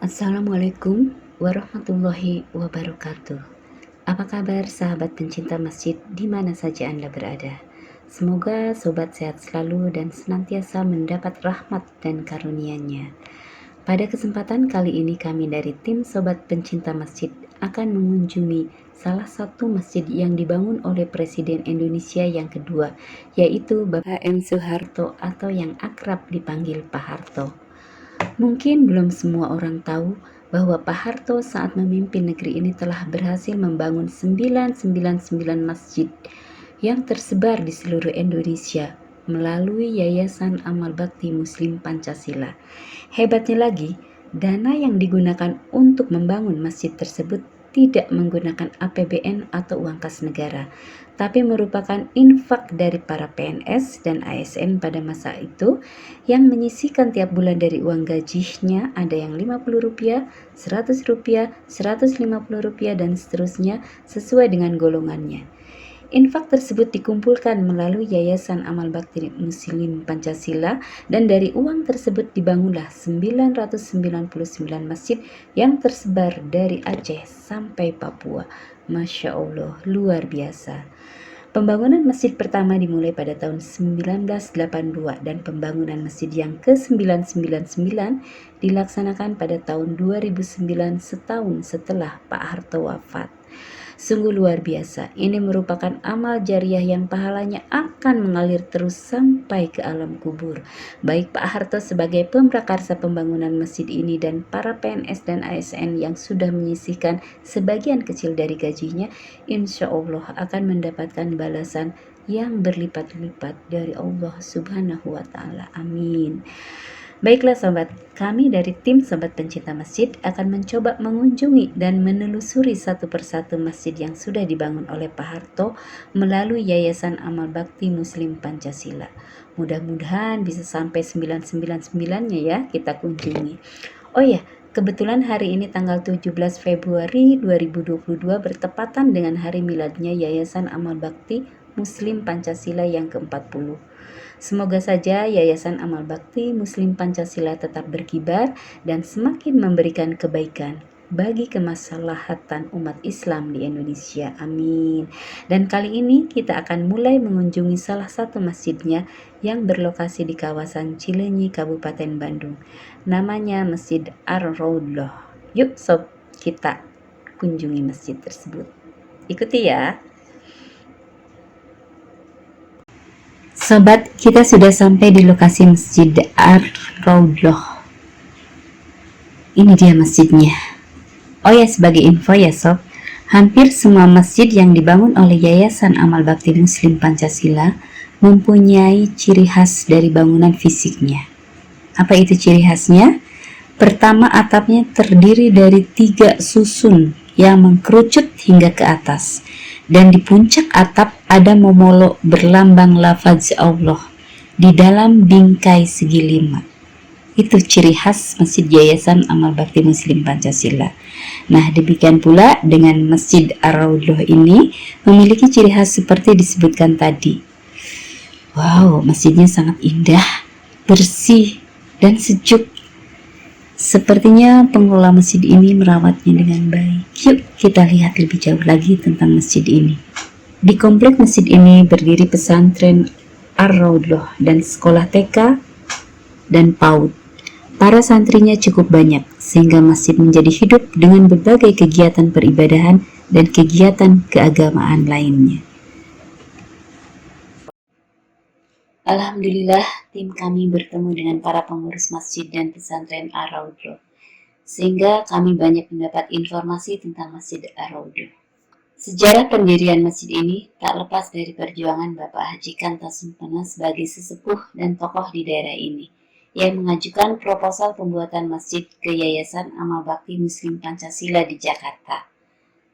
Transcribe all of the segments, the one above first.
Assalamualaikum warahmatullahi wabarakatuh. Apa kabar sahabat pencinta masjid di mana saja Anda berada? Semoga sobat sehat selalu dan senantiasa mendapat rahmat dan karunia-Nya. Pada kesempatan kali ini kami dari tim sobat pencinta masjid akan mengunjungi salah satu masjid yang dibangun oleh Presiden Indonesia yang kedua, yaitu Bapak M. Soeharto atau yang akrab dipanggil Pak Harto. Mungkin belum semua orang tahu bahwa Pak Harto saat memimpin negeri ini telah berhasil membangun 999 masjid yang tersebar di seluruh Indonesia melalui Yayasan Amal Bakti Muslim Pancasila. Hebatnya lagi, dana yang digunakan untuk membangun masjid tersebut tidak menggunakan APBN atau uang kas negara, tapi merupakan infak dari para PNS dan ASN pada masa itu yang menyisihkan tiap bulan dari uang gajinya, ada yang Rp50, Rp100, Rp150 dan seterusnya sesuai dengan golongannya. Infak tersebut dikumpulkan melalui Yayasan Amal Bakti Muslim Pancasila dan dari uang tersebut dibangunlah 999 masjid yang tersebar dari Aceh sampai Papua. Masya Allah, luar biasa. Pembangunan masjid pertama dimulai pada tahun 1982 dan pembangunan masjid yang ke-999 dilaksanakan pada tahun 2009 setahun setelah Pak Harto wafat. Sungguh luar biasa, ini merupakan amal jariah yang pahalanya akan mengalir terus sampai ke alam kubur. Baik Pak Harto sebagai pemrakarsa pembangunan masjid ini dan para PNS dan ASN yang sudah menyisihkan sebagian kecil dari gajinya, insya Allah akan mendapatkan balasan yang berlipat-lipat dari Allah Subhanahu wa Ta'ala. Amin. Baiklah sobat, kami dari tim Sobat Pencinta Masjid akan mencoba mengunjungi dan menelusuri satu persatu masjid yang sudah dibangun oleh Pak Harto melalui Yayasan Amal Bakti Muslim Pancasila. Mudah-mudahan bisa sampai 999-nya ya kita kunjungi. Oh ya, kebetulan hari ini tanggal 17 Februari 2022 bertepatan dengan hari miladnya Yayasan Amal Bakti Muslim Pancasila yang ke-40. Semoga saja Yayasan Amal Bakti Muslim Pancasila tetap berkibar dan semakin memberikan kebaikan bagi kemaslahatan umat Islam di Indonesia. Amin. Dan kali ini kita akan mulai mengunjungi salah satu masjidnya yang berlokasi di kawasan Cileunyi, Kabupaten Bandung. Namanya Masjid Ar-Raudhah. Yuk sob, kita kunjungi masjid tersebut. Ikuti ya. Sobat, kita sudah sampai di lokasi Masjid Ar-Raudhah. Ini dia masjidnya. Oh ya, sebagai info ya sob, hampir semua masjid yang dibangun oleh Yayasan Amal Bakti Muslim Pancasila mempunyai ciri khas dari bangunan fisiknya. Apa itu ciri khasnya? Pertama, atapnya terdiri dari 3 susun yang mengkerucut hingga ke atas. Dan di puncak atap ada momolo berlambang lafaz Allah di dalam bingkai segi 5. Itu ciri khas Masjid Yayasan Amal Bakti Muslim Pancasila. Nah, demikian pula dengan Masjid Ar-Raudhah ini memiliki ciri khas seperti disebutkan tadi. Wow, masjidnya sangat indah, bersih, dan sejuk. Sepertinya pengelola masjid ini merawatnya dengan baik. Yuk kita lihat lebih jauh lagi tentang masjid ini. Di komplek masjid ini berdiri pesantren Ar-Raudhah dan sekolah TK dan PAUD. Para santrinya cukup banyak sehingga masjid menjadi hidup dengan berbagai kegiatan peribadahan dan kegiatan keagamaan lainnya. Alhamdulillah, tim kami bertemu dengan para pengurus masjid dan pesantren Ar-Raudhah, sehingga kami banyak mendapat informasi tentang Masjid Ar-Raudhah. Sejarah pendirian masjid ini tak lepas dari perjuangan Bapak Haji Kanta Sempena sebagai sesepuh dan tokoh di daerah ini, yang mengajukan proposal pembuatan masjid ke Yayasan Amal Bakti Muslim Pancasila di Jakarta.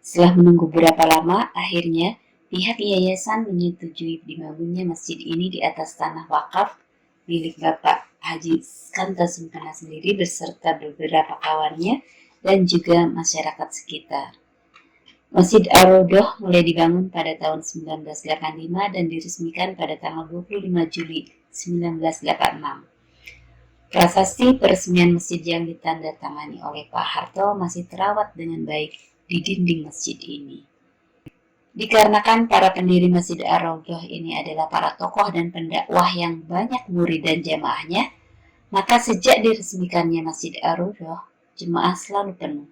Setelah menunggu berapa lama, akhirnya pihak yayasan menyetujui dibangunnya masjid ini di atas tanah wakaf milik Bapak Haji Kanta Sempena sendiri beserta beberapa kawannya dan juga masyarakat sekitar. Masjid Ar-Raudhah mulai dibangun pada tahun 1985 dan diresmikan pada tanggal 25 Juli 1986. Prasasti peresmian masjid yang ditandatangani oleh Pak Harto masih terawat dengan baik di dinding masjid ini. Dikarenakan para pendiri Masjid Ar-Raudhah ini adalah para tokoh dan pendakwah yang banyak murid dan jamaahnya, maka sejak diresmikannya Masjid Ar-Raudhah, jemaah selalu penuh.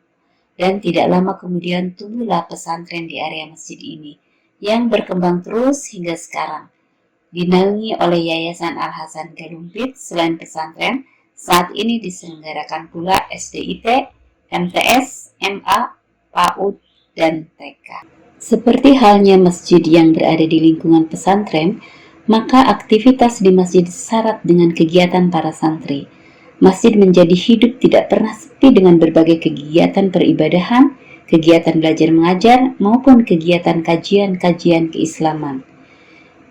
Dan tidak lama kemudian tumbuhlah pesantren di area masjid ini, yang berkembang terus hingga sekarang. Dinaungi oleh Yayasan Al-Hasan Galumpit. Selain pesantren, saat ini diselenggarakan pula SDIT, MTS, MA, PAUD, dan TK. Seperti halnya masjid yang berada di lingkungan pesantren, maka aktivitas di masjid syarat dengan kegiatan para santri. Masjid menjadi hidup tidak pernah sepi dengan berbagai kegiatan peribadahan, kegiatan belajar mengajar, maupun kegiatan kajian-kajian keislaman.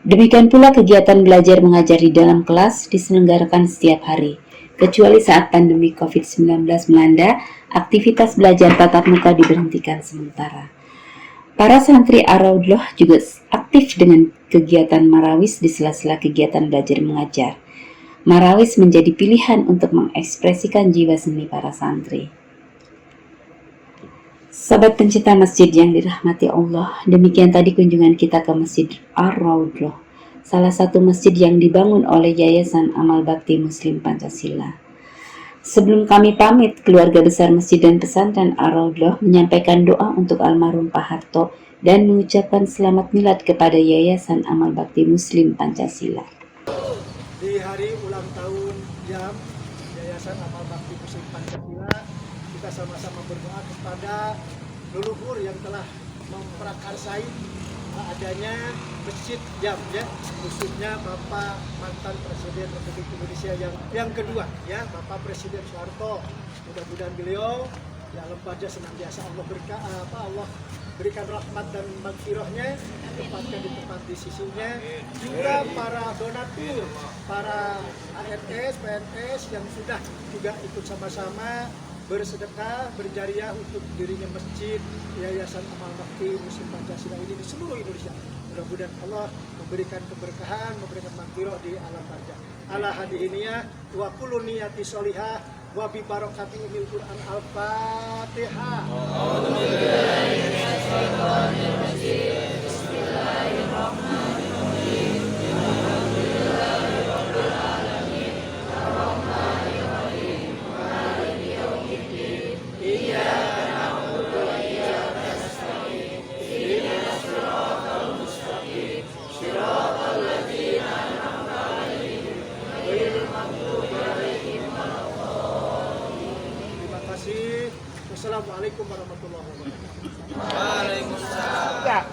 Demikian pula kegiatan belajar mengajar di dalam kelas diselenggarakan setiap hari. Kecuali saat pandemi COVID-19 melanda, aktivitas belajar tatap muka diberhentikan sementara. Para santri Ar-Raudhah juga aktif dengan kegiatan marawis di sela-sela kegiatan belajar mengajar. Marawis menjadi pilihan untuk mengekspresikan jiwa seni para santri. Sahabat pencinta masjid yang dirahmati Allah, demikian tadi kunjungan kita ke Masjid Ar-Raudhah, salah satu masjid yang dibangun oleh Yayasan Amal Bakti Muslim Pancasila. Sebelum kami pamit, keluarga besar masjid dan pesantren Ar-Raudhah menyampaikan doa untuk almarhum Pak Harto dan mengucapkan selamat milad kepada Yayasan Amal Bakti Muslim Pancasila. Di hari ulang tahun YAM, Yayasan Amal Bakti Muslim Pancasila, kita sama-sama berdoa kepada leluhur yang telah memprakarsai adanya masjid YAM, ya, khususnya Bapak mantan Presiden Republik Indonesia yang kedua, ya, Bapak Presiden Soeharto. Mudah-mudahan beliau ya alam baja senantiasa Allah berikan rahmat dan maghfirahnya, tempatkan di tempat di sisinya. Juga para donatur, para ANS, PNS yang sudah juga ikut sama-sama bersedekah, berjariah untuk dirinya masjid Yayasan Amal Bakti Muslim Pancasila ini di seluruh Indonesia. Mudah-mudahan Allah memberikan keberkahan, memberikan maghfirah di alam barzah. Ala hadiniyah wa kullu niyati sholihah wa bi barakati umil Quran Al-Fatihah. Wassalamualaikum warahmatullahi wabarakatuh. Waalaikumsalam.